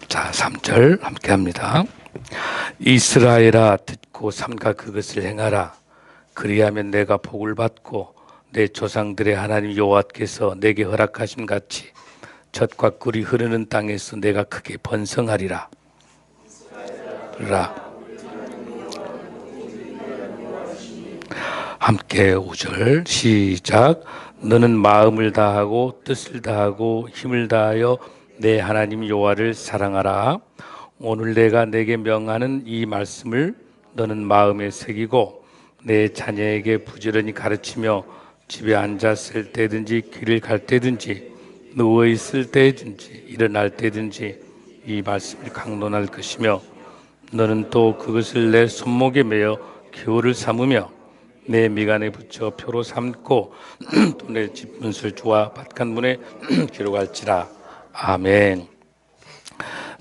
자, 3절 함께 합니다. 이스라엘아 듣고 삼가 그것을 행하라. 그리하면 내가 복을 받고 내 조상들의 하나님 여호와께서 내게 허락하심 같이 젖과 꿀이 흐르는 땅에서 내가 크게 번성하리라. 함께 5절 시작. 너는 마음을 다하고 뜻을 다하고 힘을 다하여 내 하나님 여호와를 사랑하라. 오늘 내가 내게 명하는 이 말씀을 너는 마음에 새기고 내 자녀에게 부지런히 가르치며 집에 앉았을 때든지 길을 갈 때든지 누워 있을 때든지 일어날 때든지 이 말씀을 강론할 것이며 너는 또 그것을 내 손목에 매어 기호를 삼으며 내 미간에 붙여 표로 삼고 또 내 집 문설 주와 밭간문에 기록할지라. 아멘.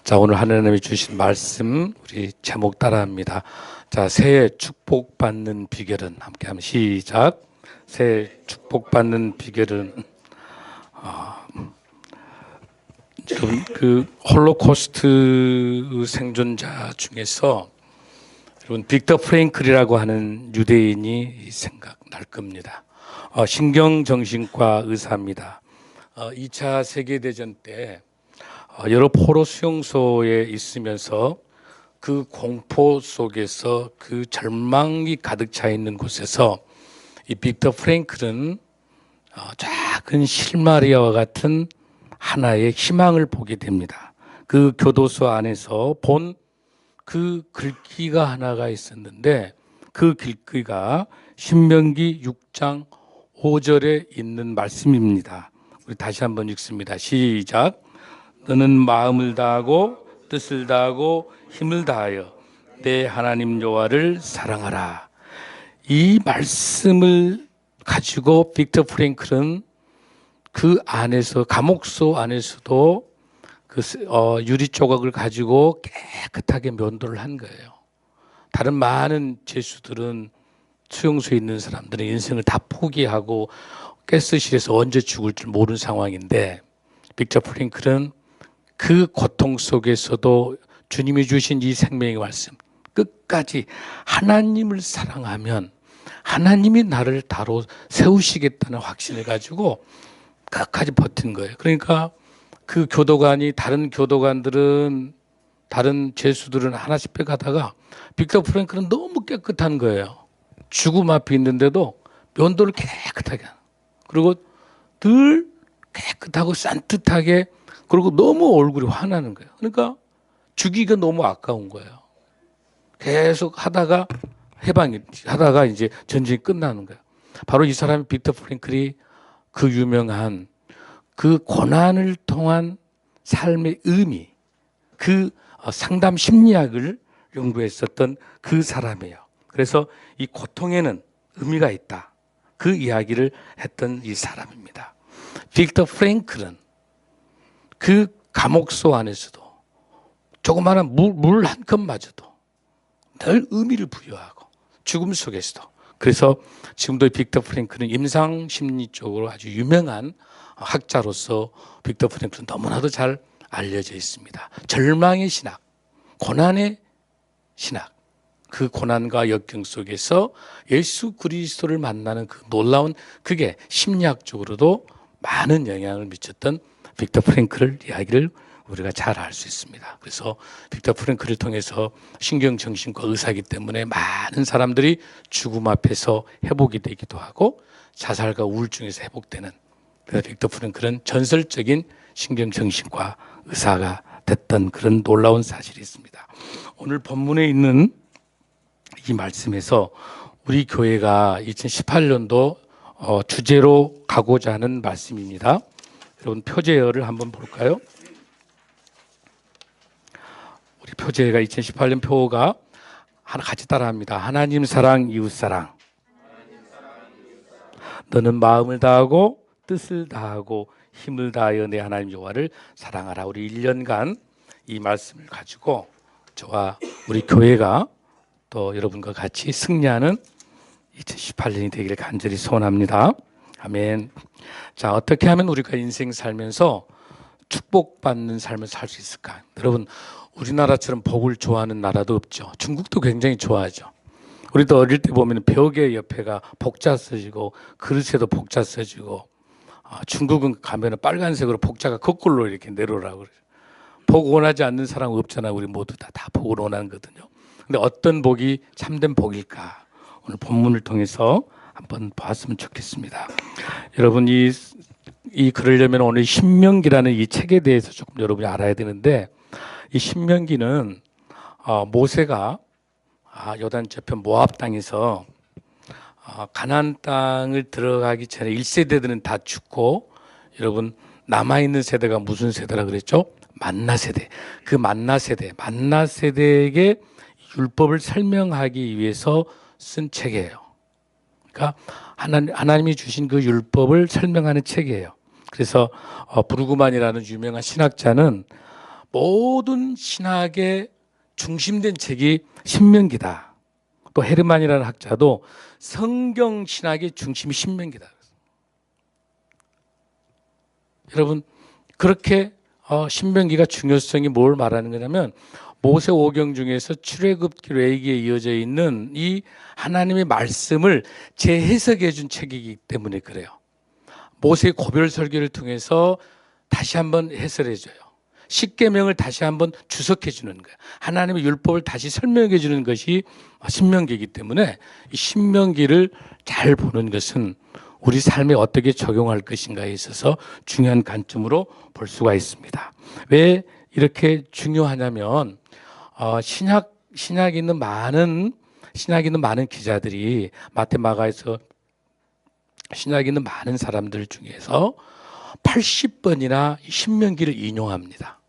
자, 오늘 하나님이 주신 말씀 우리 제목 따라합니다. 자, 새해 축복받는 비결은 함께 하면 시작. 새해 축복받는 비결은 여러분 그 홀로코스트 생존자 중에서 여러분 빅터 프랭클이라고 하는 유대인이 생각날 겁니다. 신경정신과 의사입니다. 2차 세계대전 때 여러 포로 수용소에 있으면서 그 공포 속에서 그 절망이 가득 차 있는 곳에서 이 빅터 프랭클은 작은 실마리아와 같은 하나의 희망을 보게 됩니다. 그 교도소 안에서 본 그 글귀가 하나가 있었는데 그 글귀가 신명기 6장 5절에 있는 말씀입니다. 우리 다시 한번 읽습니다. 시작. 너는 마음을 다하고 뜻을 다하고 힘을 다하여 내 하나님 여호와를 사랑하라. 이 말씀을 가지고 빅터 프랭클은 그 안에서 감옥소 안에서도 그 유리 조각을 가지고 깨끗하게 면도를 한 거예요. 다른 많은 죄수들은 수용소에 있는 사람들은 인생을 다 포기하고 가스실에서 언제 죽을 줄 모르는 상황인데 빅터 프랭클은 그 고통 속에서도 주님이 주신 이 생명의 말씀 끝까지 하나님을 사랑하면 하나님이 나를 다로 세우시겠다는 확신을 가지고 끝까지 버틴 거예요. 그러니까 그 교도관이 다른 교도관들은 다른 죄수들은 하나씩 빼가다가 빅터 프랭클은 너무 깨끗한 거예요. 죽음 앞에 있는데도 면도를 깨끗하게 하는. 그리고 늘 깨끗하고 산뜻하게 그리고 너무 얼굴이 환하는 거예요. 그러니까 죽이기가 너무 아까운 거예요. 계속 하다가 하다가 이제 전쟁이 끝나는 거예요. 바로 이 사람이 빅터 프랭클이 그 유명한 그 고난을 통한 삶의 의미, 그 상담 심리학을 연구했었던 그 사람이에요. 그래서 이 고통에는 의미가 있다. 그 이야기를 했던 이 사람입니다. 빅터 프랭클은 그 감옥소 안에서도 조그마한 물 한 컵마저도 늘 의미를 부여하고 죽음 속에서도 그래서 지금도 빅터 프랭클은 임상심리 쪽으로 아주 유명한 학자로서 빅터 프랭클은 너무나도 잘 알려져 있습니다. 절망의 신학, 고난의 신학, 그 고난과 역경 속에서 예수 그리스도를 만나는 그 놀라운 그게 심리학적으로도 많은 영향을 미쳤던 빅터 프랭클 이야기를 우리가 잘 알 수 있습니다. 그래서 빅터 프랭클을 통해서 신경정신과 의사이기 때문에 많은 사람들이 죽음 앞에서 회복이 되기도 하고 자살과 우울증에서 회복되는 그래서 빅터 프랭클은 전설적인 신경정신과 의사가 됐던 그런 놀라운 사실이 있습니다. 오늘 본문에 있는 이 말씀에서 우리 교회가 2018년도 주제로 가고자 하는 말씀입니다. 여러분 표제어를 한번 볼까요? 우리 표제가 2018년 표가 하나 같이 따라합니다. 하나님 사랑, 이웃 사랑. 너는 마음을 다하고 뜻을 다하고 힘을 다하여 내 하나님 여호와를 사랑하라. 우리 1년간 이 말씀을 가지고 저와 우리 교회가 또 여러분과 같이 승리하는 2018년이 되기를 간절히 소원합니다. 아멘. 자, 어떻게 하면 우리가 인생 살면서 축복받는 삶을 살 수 있을까? 여러분, 우리나라처럼 복을 좋아하는 나라도 없죠. 중국도 굉장히 좋아하죠. 우리도 어릴 때 보면 벽에 옆에가 복자 써지고 그릇에도 복자 써지고, 중국은 가면 빨간색으로 복자가 거꾸로 이렇게 내려오라고 그래요. 복 원하지 않는 사람 없잖아요. 우리 모두 다 복을 원하는 거거든요. 근데 어떤 복이 참된 복일까? 오늘 본문을 통해서 한번 봤으면 좋겠습니다. 여러분, 이 그러려면 오늘 신명기라는 이 책에 대해서 조금 여러분이 알아야 되는데, 이 신명기는 모세가 요단 저편 모압 땅에서 가나안 땅을 들어가기 전에 1세대들은 다 죽고, 여러분 남아있는 세대가 무슨 세대라 그랬죠? 만나 세대. 그 만나 세대에게 율법을 설명하기 위해서 쓴 책이에요. 그러니까 하나님이 주신 그 율법을 설명하는 책이에요. 그래서 브루그만이라는 유명한 신학자는 모든 신학의 중심된 책이 신명기다. 또 헤르만이라는 학자도 성경 신학의 중심이 신명기다. 여러분, 그렇게 신명기가 중요성이 뭘 말하는 거냐면, 모세 오경 중에서 출애굽기 레위기에 이어져 있는 이 하나님의 말씀을 재해석해 준 책이기 때문에 그래요. 모세의 고별 설교를 통해서 다시 한번 해설해 줘요. 십계명을 다시 한번 주석해 주는 거예요. 하나님의 율법을 다시 설명해 주는 것이 신명기이기 때문에 이 신명기를 잘 보는 것은 우리 삶에 어떻게 적용할 것인가에 있어서 중요한 관점으로 볼 수가 있습니다. 왜 이렇게 중요하냐면, 신약에 있는 많은 기자들이 마테마가에서 신약에 있는 많은 사람들 중에서 80번이나 신명기를 인용합니다.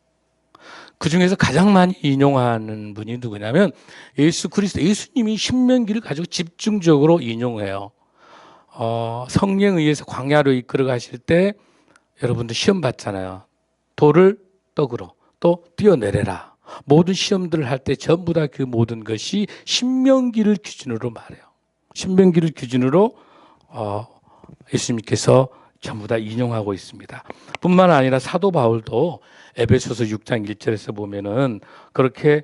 그 중에서 가장 많이 인용하는 분이 누구냐면 예수 그리스도, 예수님이 신명기를 가지고 집중적으로 인용해요. 성령에 의해서 광야로 이끌어 가실 때 여러분들 시험 받잖아요. 돌을 떡으로 또 뛰어내려라. 모든 시험들을 할 때 전부 다 그 모든 것이 신명기를 기준으로 말해요. 신명기를 기준으로 예수님께서 전부 다 인용하고 있습니다. 뿐만 아니라 사도 바울도 에베소서 6장 1절에서 보면은 그렇게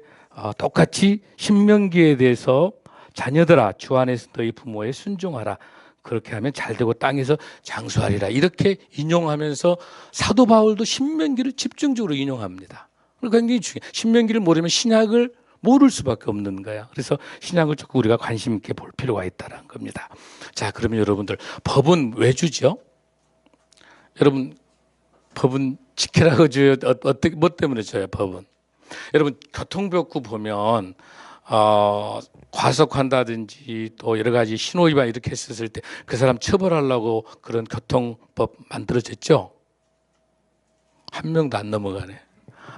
똑같이 신명기에 대해서 자녀들아 주 안에서 너희 부모에 순종하라. 그렇게 하면 잘되고 땅에서 장수하리라. 이렇게 인용하면서 사도 바울도 신명기를 집중적으로 인용합니다. 굉장히 중요해요. 신명기를 모르면 신약을 모를 수밖에 없는 거야. 그래서 신약을 조금 우리가 관심 있게 볼 필요가 있다는 겁니다. 자, 그러면 여러분들, 법은 왜 주죠? 여러분, 법은 지키라고 줘요? 어떻게, 뭐 때문에 줘요, 법은? 여러분, 교통법규 보면 과속한다든지 또 여러 가지 신호위반 이렇게 했었을 때 그 사람 처벌하려고 그런 교통법 만들어졌죠? 한 명도 안 넘어가네.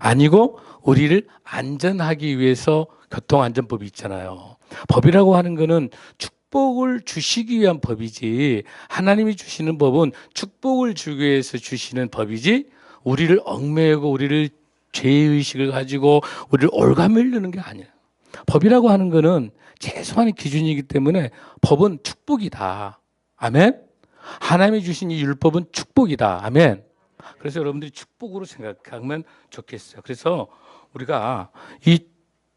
아니고 우리를 안전하기 위해서 교통안전법이 있잖아요. 법이라고 하는 거는 축복을 주시기 위한 법이지, 하나님이 주시는 법은 축복을 주기 위해서 주시는 법이지 우리를 얽매이고 우리를 죄의식을 가지고 우리를 올가매려는 게 아니에요. 법이라고 하는 거는 최소한의 기준이기 때문에 법은 축복이다. 아멘? 하나님이 주신 이 율법은 축복이다. 아멘? 그래서 여러분들이 축복으로 생각하면 좋겠어요. 그래서 우리가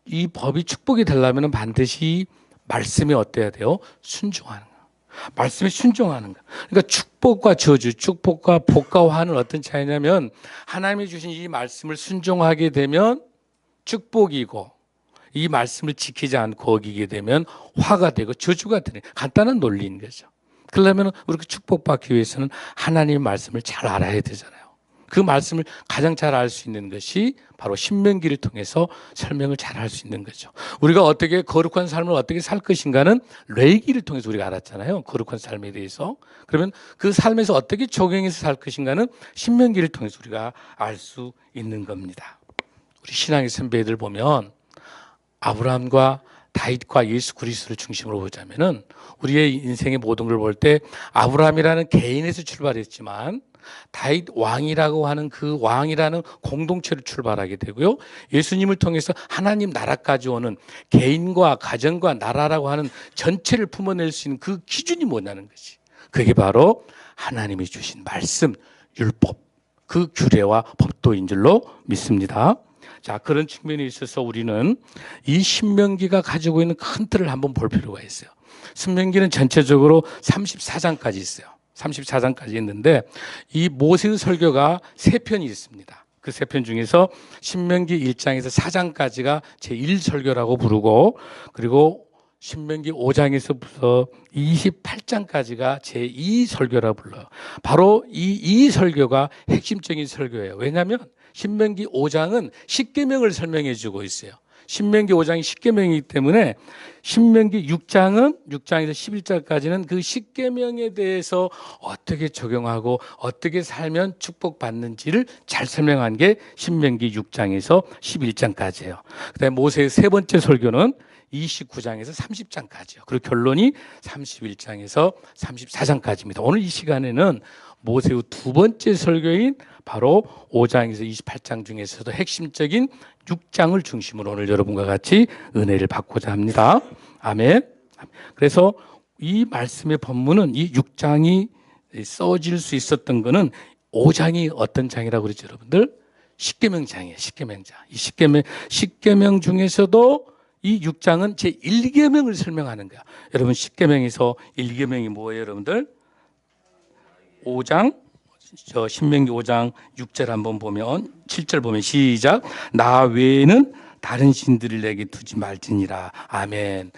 이 법이 축복이 되려면 반드시 말씀이 어때야 돼요? 순종하는 거. 말씀에 순종하는 거. 그러니까 축복과 저주, 축복과 복과 화는 어떤 차이냐면, 하나님이 주신 이 말씀을 순종하게 되면 축복이고, 이 말씀을 지키지 않고 어기게 되면 화가 되고 저주가 되는 간단한 논리인 거죠. 그러려면 우리가 축복받기 위해서는 하나님의 말씀을 잘 알아야 되잖아요. 그 말씀을 가장 잘 알 수 있는 것이 바로 신명기를 통해서 설명을 잘 할 수 있는 거죠. 우리가 어떻게 거룩한 삶을 어떻게 살 것인가는 레위기를 통해서 우리가 알았잖아요. 거룩한 삶에 대해서. 그러면 그 삶에서 어떻게 적용해서 살 것인가는 신명기를 통해서 우리가 알 수 있는 겁니다. 우리 신앙의 선배들 보면 아브라함과 다윗과 예수 그리스도를 중심으로 보자면은 우리의 인생의 모든 걸 볼 때 아브라함이라는 개인에서 출발했지만 다윗 왕이라고 하는 그 왕이라는 공동체로 출발하게 되고요. 예수님을 통해서 하나님 나라까지 오는 개인과 가정과 나라라고 하는 전체를 품어낼 수 있는 그 기준이 뭐냐는 것이. 그게 바로 하나님이 주신 말씀, 율법, 그 규례와 법도인 줄로 믿습니다. 자, 그런 측면에 있어서 우리는 이 신명기가 가지고 있는 큰 틀을 한번 볼 필요가 있어요. 신명기는 전체적으로 34장까지 있어요. 34장까지 있는데 이 모세의 설교가 3편이 있습니다. 그 3편 중에서 신명기 1장에서 4장까지가 제1설교라고 부르고, 그리고 신명기 5장에서부터 28장까지가 제2설교라고 불러요. 바로 이 설교가 핵심적인 설교예요. 왜냐하면 신명기 5장은 십계명을 설명해 주고 있어요. 신명기 5장이 십계명이기 때문에 신명기 6장은 6장에서 11장까지는 그 십계명에 대해서 어떻게 적용하고 어떻게 살면 축복받는지를 잘 설명한 게 신명기 6장에서 11장까지예요. 그다음에 모세의 세 번째 설교는 29장에서 30장까지요. 그리고 결론이 31장에서 34장까지입니다. 오늘 이 시간에는 모세의 두 번째 설교인 바로 5장에서 28장 중에서도 핵심적인 6장을 중심으로 오늘 여러분과 같이 은혜를 받고자 합니다. 아멘. 그래서 이 말씀의 본문은 이 6장이 써질 수 있었던 것은 5장이 어떤 장이라고 그러죠, 여러분들? 십계명장이에요. 십계명장. 이 십계명 중에서도 이 6장은 제 1계명을 설명하는 거야. 여러분, 십계명에서 1계명이 뭐예요, 여러분들? 5장, 신명기 5장 6절 한번 보면, 7절 보면 시작. 나 외에는 다른 신들을 내게 두지 말지니라. 아멘.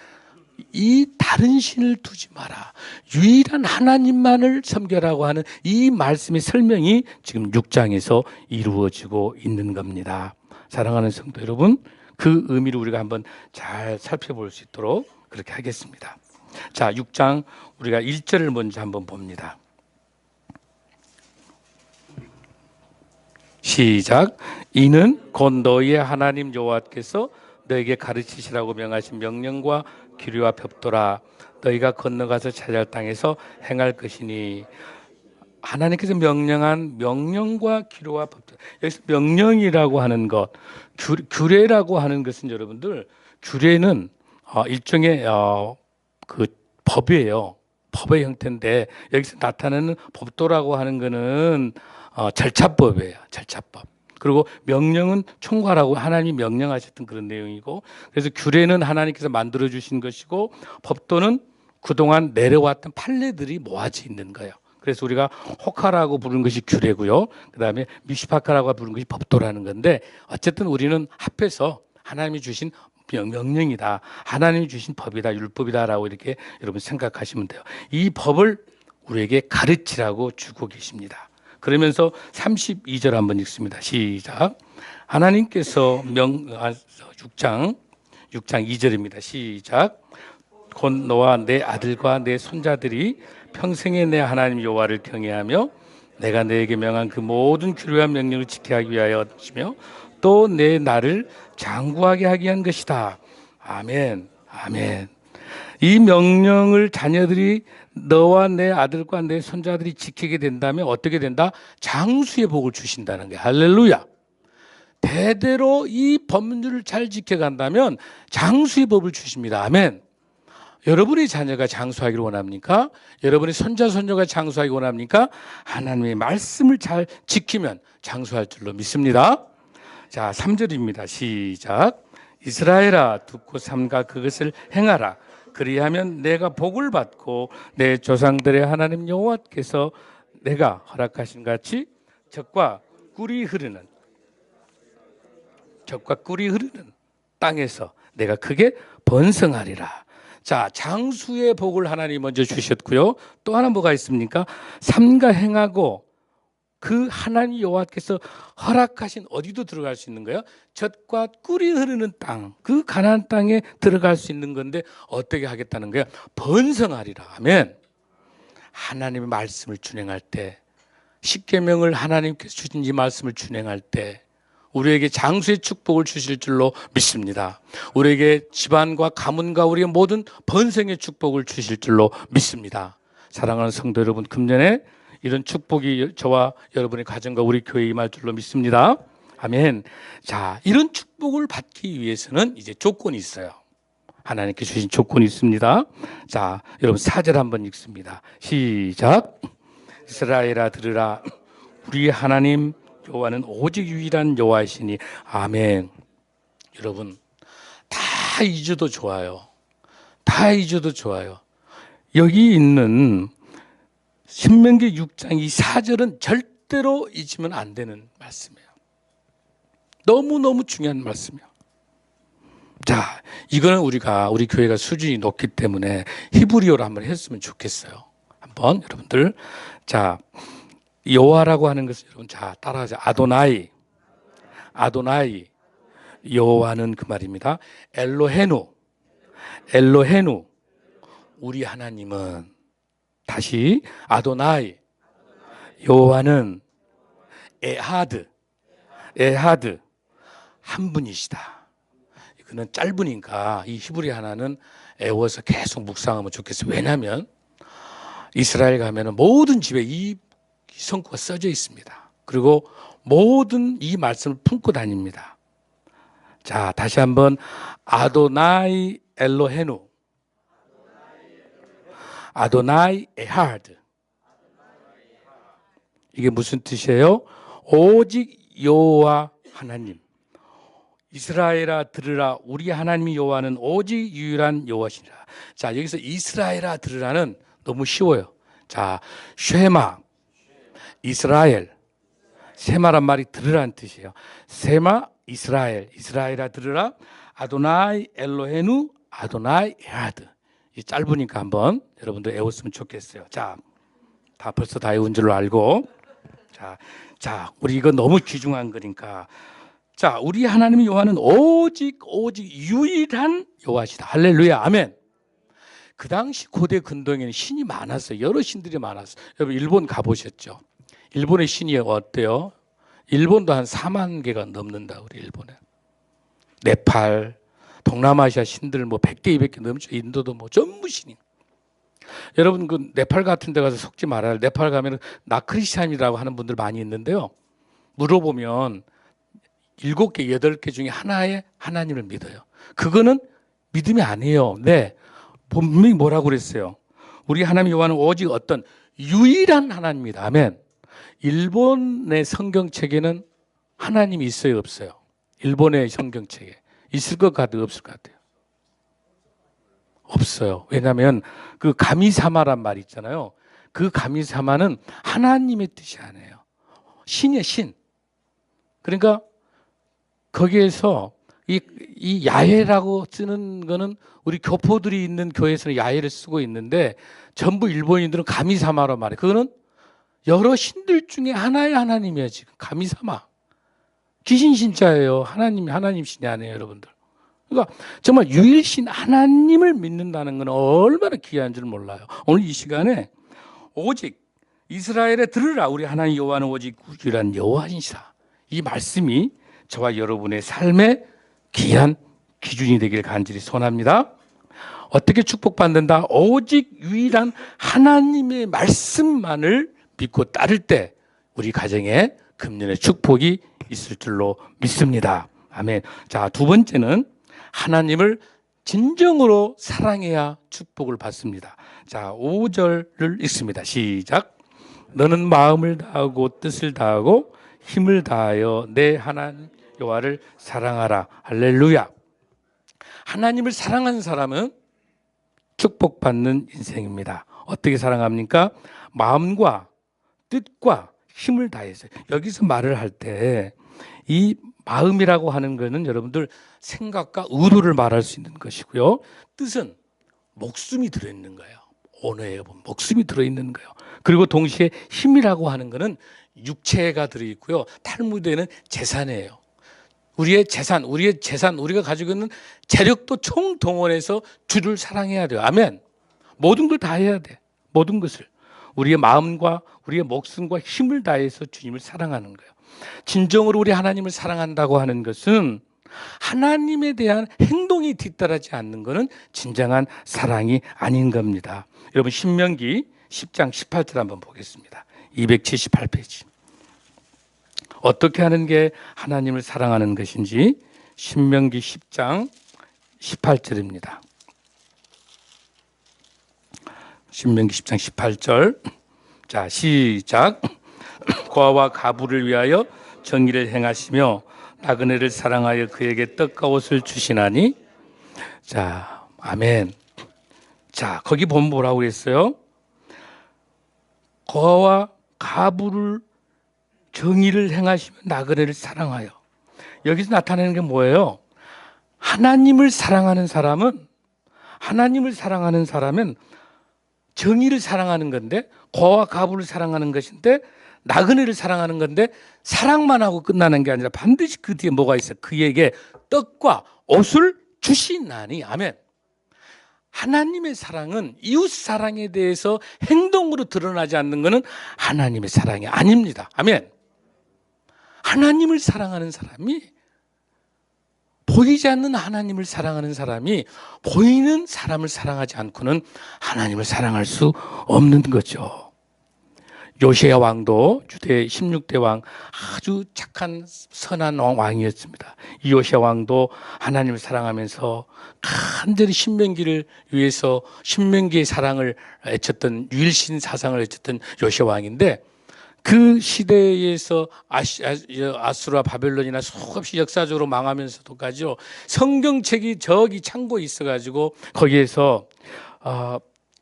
이 다른 신을 두지 마라. 유일한 하나님만을 섬겨라고 하는 이 말씀의 설명이 지금 6장에서 이루어지고 있는 겁니다. 사랑하는 성도 여러분, 그 의미를 우리가 한번 잘 살펴볼 수 있도록 그렇게 하겠습니다. 자, 6장 우리가 1절을 먼저 한번 봅니다. 시작. 이는 곧 너희의 하나님 여호와께서 너에게 가르치시라고 명하신 명령과 규례와 법도라. 너희가 건너가서 차지할 땅에서 행할 것이니. 하나님께서 명령한 명령과 규례와 법도. 여기서 명령이라고 하는 것, 규례라고 하는 것은 여러분들, 규례는 일종의 그 법이에요. 법의 형태인데 여기서 나타나는 법도라고 하는 것은 절차법이에요. 절차법. 그리고 명령은 총괄하고 하나님이 명령하셨던 그런 내용이고, 그래서 규례는 하나님께서 만들어 주신 것이고, 법도는 그동안 내려왔던 판례들이 모아져 있는 거예요. 그래서 우리가 호카라고 부르는 것이 규례고요. 그다음에 미슈파카라고 부르는 것이 법도라는 건데, 어쨌든 우리는 합해서 하나님이 주신 명령이다, 하나님이 주신 법이다, 율법이다라고 이렇게 여러분 생각하시면 돼요. 이 법을 우리에게 가르치라고 주고 계십니다. 그러면서 32절 한번 읽습니다. 시작. 하나님께서 6장 2절입니다. 시작. 곧 너와 내 아들과 내 손자들이 평생에 내 하나님 여호와를 경외하며 내가 너에게 명한 그 모든 규례와 명령을 지키기 위하여시며 또 내 나를 장구하게 하게 한 것이다. 아멘. 아멘. 이 명령을 자녀들이 너와 내 아들과 내 손자들이 지키게 된다면 어떻게 된다? 장수의 복을 주신다는 거예요. 할렐루야. 대대로 이 법률을 잘 지켜간다면 장수의 법을 주십니다. 아멘. 여러분의 자녀가 장수하기를 원합니까? 여러분의 손자, 손녀가 장수하기 원합니까? 하나님의 말씀을 잘 지키면 장수할 줄로 믿습니다. 자, 3절입니다. 시작. 이스라엘아, 듣고 삼가 그것을 행하라. 그리하면 내가 복을 받고 내 조상들의 하나님 여호와께서 내가 허락하신 같이 젖과 꿀이 흐르는 땅에서 내가 크게 번성하리라. 자, 장수의 복을 하나님 먼저 주셨고요. 또 하나 뭐가 있습니까? 삼가 행하고 그 하나님 여호와께서 허락하신, 어디도 들어갈 수 있는 거예요? 젖과 꿀이 흐르는 땅, 그 가나안 땅에 들어갈 수 있는 건데 어떻게 하겠다는 거예요? 번성하리라 하면 하나님의 말씀을 준행할 때, 십계명을 하나님께서 주신 이 말씀을 준행할 때 우리에게 장수의 축복을 주실 줄로 믿습니다. 우리에게 집안과 가문과 우리의 모든 번성의 축복을 주실 줄로 믿습니다. 사랑하는 성도 여러분, 금년에 이런 축복이 저와 여러분의 가정과 우리 교회에 임할 줄로 믿습니다. 아멘. 자, 이런 축복을 받기 위해서는 이제 조건이 있어요. 하나님께 주신 조건이 있습니다. 자, 여러분 4절 한번 읽습니다. 시작. 이스라엘아 들으라. 우리 하나님 여호와는 오직 유일한 여호와이시니. 아멘. 여러분 다 잊어도 좋아요. 다 잊어도 좋아요. 여기 있는 신명기 6장 이 4절은 절대로 잊으면 안 되는 말씀이에요. 너무너무 중요한 말씀이에요. 자, 이거는 우리 교회가 수준이 높기 때문에 히브리어로 한번 했으면 좋겠어요. 한번 여러분들, 자, 여호와라고 하는 것을 여러분 자 따라하자. 아도나이, 아도나이. 여호와는 그 말입니다. 엘로헤누, 엘로헤누. 우리 하나님은, 다시 아도나이. 여호와는 에하드, 에하드. 한 분이시다. 이거는 짧으니까 이 히브리 하나는 애워서 계속 묵상하면 좋겠어요. 왜냐하면 이스라엘 가면은 모든 집에 이 성구가 써져 있습니다. 그리고 모든 이 말씀을 품고 다닙니다. 자, 다시 한번 아도나이 엘로헤누, 아도나이 에하드. 이게 무슨 뜻이에요? 오직 여호와 하나님. 이스라엘아 들으라. 우리 하나님이 여호와는 오직 유일한 여호와시니라. 자, 여기서 이스라엘아 들으라는 너무 쉬워요. 자, 쉐마, 이스라엘. 세마란 말이 들으라는 뜻이에요. 세마, 이스라엘. 이스라엘아 들으라. 아도나이 엘로헤누, 아도나이 에하드. 이 짧으니까 한번 여러분들 외웠으면 좋겠어요. 자, 다 벌써 다 외운 줄로 알고. 자, 우리 이거 너무 귀중한 거니까. 자, 우리 하나님의 여호와는 오직 유일한 여호와시다. 할렐루야, 아멘. 그 당시 고대 근동에는 신이 많았어요. 여러 신들이 많았어요. 여러분 일본 가보셨죠? 일본의 신이 어때요? 일본도 한 4만 개가 넘는다. 우리 일본에. 네팔, 동남아시아 신들 뭐 100개, 200개 넘죠. 인도도 뭐 전부 신이. 여러분 그 네팔 같은 데 가서 속지 말아요. 네팔 가면 나크리스찬이라고 하는 분들 많이 있는데요. 물어보면 7개, 8개 중에 하나의 하나님을 믿어요. 그거는 믿음이 아니에요. 네, 분명히 뭐라고 그랬어요? 우리 하나님 여호와는 오직 어떤 유일한 하나님이다. 아멘. 일본의 성경책에는 하나님이 있어요, 없어요? 일본의 성경책에 있을 것 같아요, 없을 것 같아요? 없어요. 왜냐하면 그 가미사마란 말 있잖아요. 그 가미사마는 하나님의 뜻이 아니에요. 신이에요, 신. 그러니까 거기에서 이 야훼라고 쓰는 거는 우리 교포들이 있는 교회에서는 야훼를 쓰고 있는데 전부 일본인들은 가미사마로 말해요. 그거는 여러 신들 중에 하나의 하나님이에요. 지금 가미사마. 귀신 신자예요. 하나님 신이 아니에요, 여러분들. 그러니까 정말 유일신 하나님을 믿는다는 건 얼마나 귀한 줄 몰라요. 오늘 이 시간에 오직 이스라엘에 들으라. 우리 하나님 여호와는 오직 유일한 여호와이시다. 이 말씀이 저와 여러분의 삶의 귀한 기준이 되길 간절히 소원합니다. 어떻게 축복받는다? 오직 유일한 하나님의 말씀만을 믿고 따를 때 우리 가정에 금년의 축복이 있을 줄로 믿습니다. 아멘. 자, 두 번째는 하나님을 진정으로 사랑해야 축복을 받습니다. 자, 5절을 읽습니다. 시작. 너는 마음을 다하고 뜻을 다하고 힘을 다하여 내 하나님 여호와를 사랑하라. 할렐루야. 하나님을 사랑하는 사람은 축복받는 인생입니다. 어떻게 사랑합니까? 마음과 뜻과 힘을 다해서. 여기서 말을 할 때 이 마음이라고 하는 것은 여러분들 생각과 의도를 말할 수 있는 것이고요. 뜻은 목숨이 들어있는 거예요. 언어에 보면 목숨이 들어있는 거예요. 그리고 동시에 힘이라고 하는 것은 육체가 들어있고요. 탈무드에는 재산이에요. 우리의 재산, 우리가 가지고 있는 재력도 총동원해서 주를 사랑해야 돼요. 아멘. 모든 걸 다 해야 돼. 모든 것을. 우리의 마음과 우리의 목숨과 힘을 다해서 주님을 사랑하는 거예요. 진정으로 우리 하나님을 사랑한다고 하는 것은 하나님에 대한 행동이 뒤따르지 않는 것은 진정한 사랑이 아닌 겁니다. 여러분 신명기 10장 18절 한번 보겠습니다. 278페이지. 어떻게 하는 게 하나님을 사랑하는 것인지 신명기 10장 18절입니다. 신명기 10장 18절. 자, 시작. 고아와 가부를 위하여 정의를 행하시며 나그네를 사랑하여 그에게 떡과 옷을 주시나니. 자, 아멘. 자, 거기 보면 뭐라고 그랬어요? 고아와 가부를 정의를 행하시며 나그네를 사랑하여. 여기서 나타내는 게 뭐예요? 하나님을 사랑하는 사람은 정의를 사랑하는 건데, 고아와 가부를 사랑하는 것인데, 나그네를 사랑하는 건데, 사랑만 하고 끝나는 게 아니라 반드시 그 뒤에 뭐가 있어요? 그에게 떡과 옷을 주시나니. 아멘. 하나님의 사랑은 이웃 사랑에 대해서 행동으로 드러나지 않는 것은 하나님의 사랑이 아닙니다. 아멘. 하나님을 사랑하는 사람이, 보이지 않는 하나님을 사랑하는 사람이 보이는 사람을 사랑하지 않고는 하나님을 사랑할 수 없는 거죠. 요시야 왕도 유대 16대 왕, 아주 착한 선한 왕이었습니다. 이 요시야 왕도 하나님을 사랑하면서 간절히 신명기를 위해서 신명기의 사랑을 애쳤던, 유일신 사상을 애쳤던 요시야 왕인데, 그 시대에서 아수라 바벨론이나 수없이 역사적으로 망하면서도까지요, 성경책이 저기 창고에 있어가지고 거기에서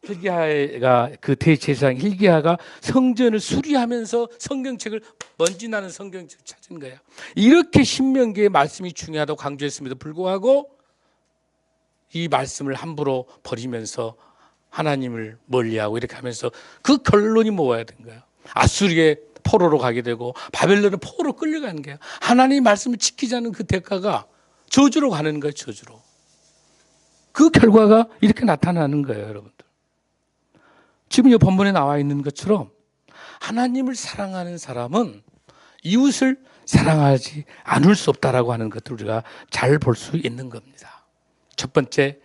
hilkiya가, 그 대제사장 hilkiya가 성전을 수리하면서 성경책을, 먼지 나는 성경책을 찾은 거야. 이렇게 신명기의 말씀이 중요하다고 강조했음에도 불구하고 이 말씀을 함부로 버리면서 하나님을 멀리하고 이렇게 하면서 그 결론이 뭐야 된 거야? 아수리의 포로로 가게 되고 바벨론의 포로로 끌려가는 거야. 하나님의 말씀을 지키지 않는 그 대가가 저주로 가는 거예요. 저주로. 그 결과가 이렇게 나타나는 거예요, 여러분들. 지금 이 본문에 나와 있는 것처럼 하나님을 사랑하는 사람은 이웃을 사랑하지 않을 수 없다라고 하는 것들을 우리가 잘 볼 수 있는 겁니다. 첫 번째,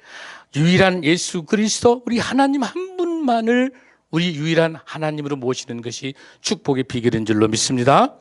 유일한 예수 그리스도, 우리 하나님 한 분만을 우리 유일한 하나님으로 모시는 것이 축복의 비결인 줄로 믿습니다.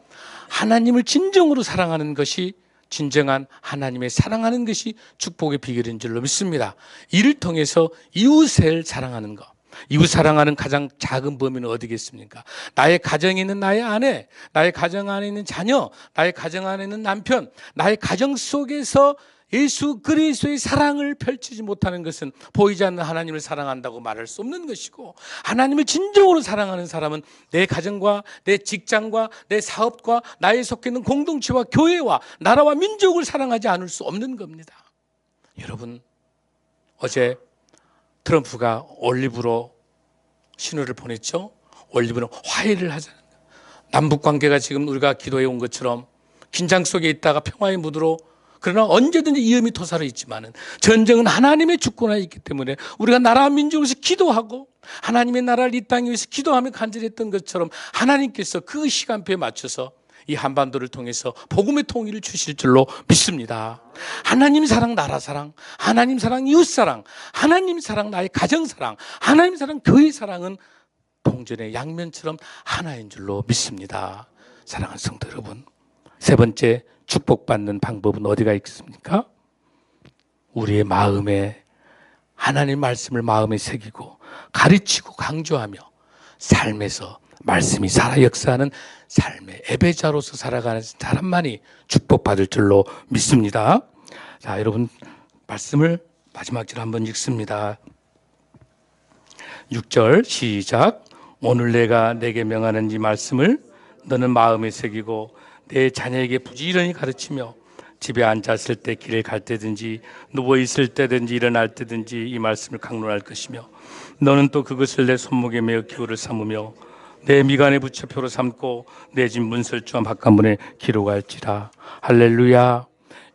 하나님을 진정으로 사랑하는 것이, 진정한 하나님의 사랑하는 것이 축복의 비결인 줄로 믿습니다. 이를 통해서 이웃을 사랑하는 것. 이웃 사랑하는 가장 작은 범위는 어디겠습니까? 나의 가정에 있는 나의 아내, 나의 가정 안에 있는 자녀, 나의 가정 안에 있는 남편, 나의 가정 속에서 예수 그리스도의 사랑을 펼치지 못하는 것은 보이지 않는 하나님을 사랑한다고 말할 수 없는 것이고, 하나님을 진정으로 사랑하는 사람은 내 가정과 내 직장과 내 사업과 나에 속해 있는 공동체와 교회와 나라와 민족을 사랑하지 않을 수 없는 겁니다. 여러분, 어제 트럼프가 올리브로 신호를 보냈죠. 올리브는 화해를 하자는 거예요. 남북 관계가 지금 우리가 기도해 온 것처럼 긴장 속에 있다가 평화의 무드로, 그러나 언제든지 위험이 토사로 있지만은 전쟁은 하나님의 주권하에 있기 때문에 우리가 나라와 민족을 위해서 기도하고 하나님의 나라를 이 땅에 위해서 기도하며 간절했던 것처럼 하나님께서 그 시간표에 맞춰서 이 한반도를 통해서 복음의 통일을 주실 줄로 믿습니다. 하나님 사랑, 나라 사랑, 하나님 사랑, 이웃 사랑, 하나님 사랑, 나의 가정 사랑, 하나님 사랑, 교회 사랑은 동전의 양면처럼 하나인 줄로 믿습니다. 사랑하는 성도 여러분, 세 번째, 축복받는 방법은 어디가 있습니까? 우리의 마음에 하나님 말씀을 마음에 새기고 가르치고 강조하며 삶에서 말씀이 살아 역사하는 삶의 예배자로서 살아가는 사람만이 축복받을 줄로 믿습니다. 자, 여러분, 말씀을 마지막 절 한번 읽습니다. 6절 시작. 오늘 내가 내게 명하는 이 말씀을 너는 마음에 새기고 내 자녀에게 부지런히 가르치며 집에 앉았을 때, 길을 갈 때든지 누워 있을 때든지 일어날 때든지 이 말씀을 강론할 것이며, 너는 또 그것을 내 손목에 메어 기호를 삼으며 내 미간에 붙여 표로 삼고 내 집 문설주와 바깥문에 기록할지라. 할렐루야.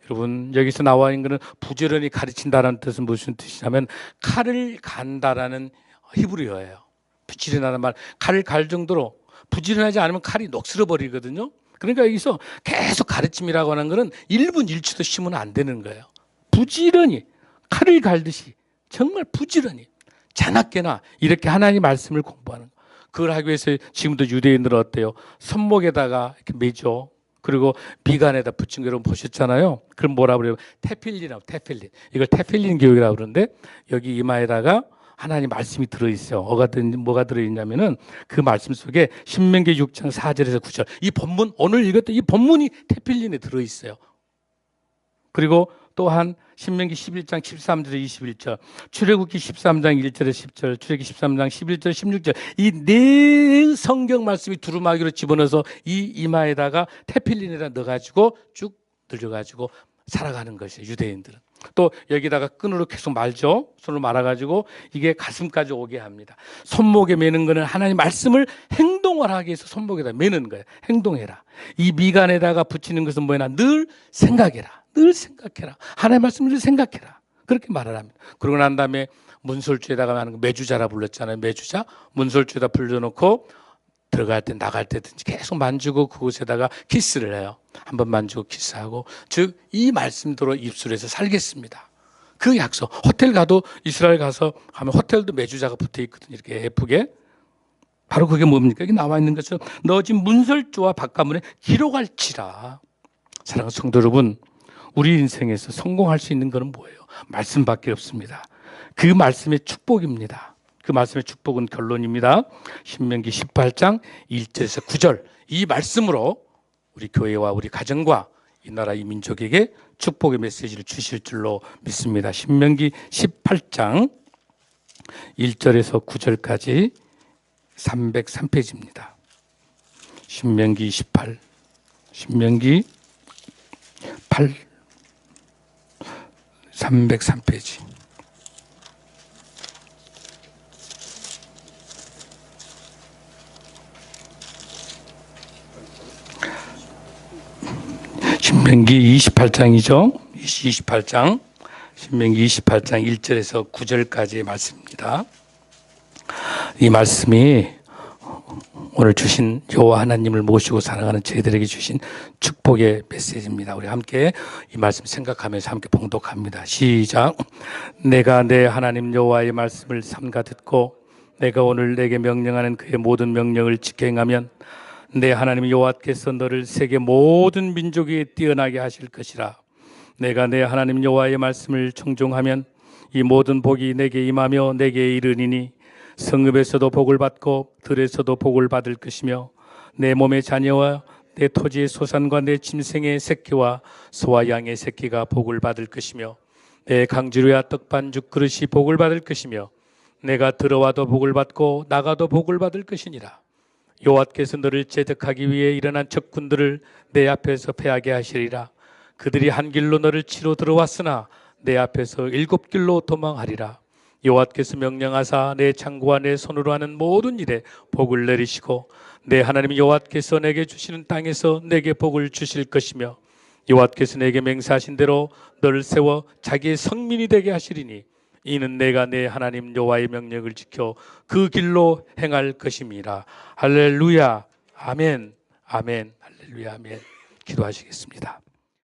여러분, 여기서 나와 있는 것은 부지런히 가르친다는 뜻은 무슨 뜻이냐면 칼을 간다라는 히브리어예요. 부지런하다는 말, 칼을 갈 정도로 부지런하지 않으면 칼이 녹슬어 버리거든요. 그러니까 여기서 계속 가르침이라고 하는 것은 1분 1초도 쉬면 안 되는 거예요. 부지런히 칼을 갈듯이 정말 부지런히 자나깨나 이렇게 하나님 말씀을 공부하는 거. 그걸 하기 위해서 지금도 유대인들은 어때요? 손목에다가 이렇게 매죠. 그리고 미간에다 붙인 거 여러분 보셨잖아요. 그럼 뭐라 그래요? 테필린이라고, 테필린. 이걸 테필린 교육이라고 그러는데 여기 이마에다가 하나님 말씀이 들어있어요. 뭐가 들어있냐면은 그 말씀 속에 신명기 6장 4절에서 9절. 이 본문, 오늘 읽었던 이 본문이 테필린에 들어있어요. 그리고 또한 신명기 11장 13절에 21절, 출애굽기 13장 1절에 10절, 출애굽기 13장 11절 16절 이 네 성경 말씀이 두루마기로 집어넣어서 이 이마에다가 테필린에다 넣어가지고 쭉 들려가지고 살아가는 것이에요. 유대인들은. 또 여기다가 끈으로 계속 말죠. 손을 말아가지고 이게 가슴까지 오게 합니다. 손목에 매는 거는 하나님 말씀을 행동을 하기 위해서 손목에다 매는 거예요. 행동해라. 이 미간에다가 붙이는 것은 뭐냐? 늘 생각해라. 늘 생각해라. 하나님의 말씀을 늘 생각해라. 그렇게 말을 합니다. 그러고 난 다음에 문설주에다가 하는 거 매주자라 불렀잖아요. 매주자. 문설주에다 불려놓고 들어갈 때 나갈 때든지 계속 만지고 그곳에다가 키스를 해요. 한번 만지고 키스하고 즉 이 말씀대로 입술에서 살겠습니다. 그 약속. 호텔 가도 이스라엘 가서 가면 호텔도 매주자가 붙어 있거든요. 이렇게 예쁘게. 바로 그게 뭡니까? 여기 나와 있는 것처럼 너 집 문설주와 바깥문에 기록할지라. 사랑하는 성도 여러분, 우리 인생에서 성공할 수 있는 것은 뭐예요? 말씀밖에 없습니다. 그 말씀의 축복입니다. 그 말씀의 축복은 결론입니다. 신명기 18장 1절에서 9절 이 말씀으로 우리 교회와 우리 가정과 이 나라 이 민족에게 축복의 메시지를 주실 줄로 믿습니다. 신명기 18장 1절에서 9절까지 303페이지입니다. 신명기 18, 신명기 8, 303페이지. 신명기 28장이죠. 28장. 신명기 28장 1절에서 9절까지의 말씀입니다. 이 말씀이 오늘 주신 여호와 하나님을 모시고 살아가는 저희들에게 주신 축복의 메시지입니다. 우리 함께 이 말씀 생각하면서 함께 봉독합니다. 시작. 내가 내 하나님 여호와의 말씀을 삼가 듣고 내가 오늘 내게 명령하는 그의 모든 명령을 지켜 행하면 내 하나님 여호와께서 너를 세계 모든 민족에 뛰어나게 하실 것이라. 내가 내 하나님 여호와의 말씀을 청종하면 이 모든 복이 내게 임하며 내게 이르니니 성읍에서도 복을 받고 들에서도 복을 받을 것이며 내 몸의 자녀와 내 토지의 소산과 내 짐승의 새끼와 소와 양의 새끼가 복을 받을 것이며 내 강주류와 떡반죽 그릇이 복을 받을 것이며 내가 들어와도 복을 받고 나가도 복을 받을 것이니라. 여호와께서 너를 제득하기 위해 일어난 적군들을 내 앞에서 패하게 하시리라. 그들이 한 길로 너를 치러 들어왔으나 내 앞에서 7길로 도망하리라. 여호와께서 명령하사 내 창고와 내 손으로 하는 모든 일에 복을 내리시고 내 하나님 여호와께서 내게 주시는 땅에서 내게 복을 주실 것이며 여호와께서 내게 맹세하신 대로 너를 세워 자기의 성민이 되게 하시리니 이는 내가 내 하나님 여호와의 명령을 지켜 그 길로 행할 것임이라. 할렐루야. 아멘. 아멘. 할렐루야. 아멘. 기도하시겠습니다.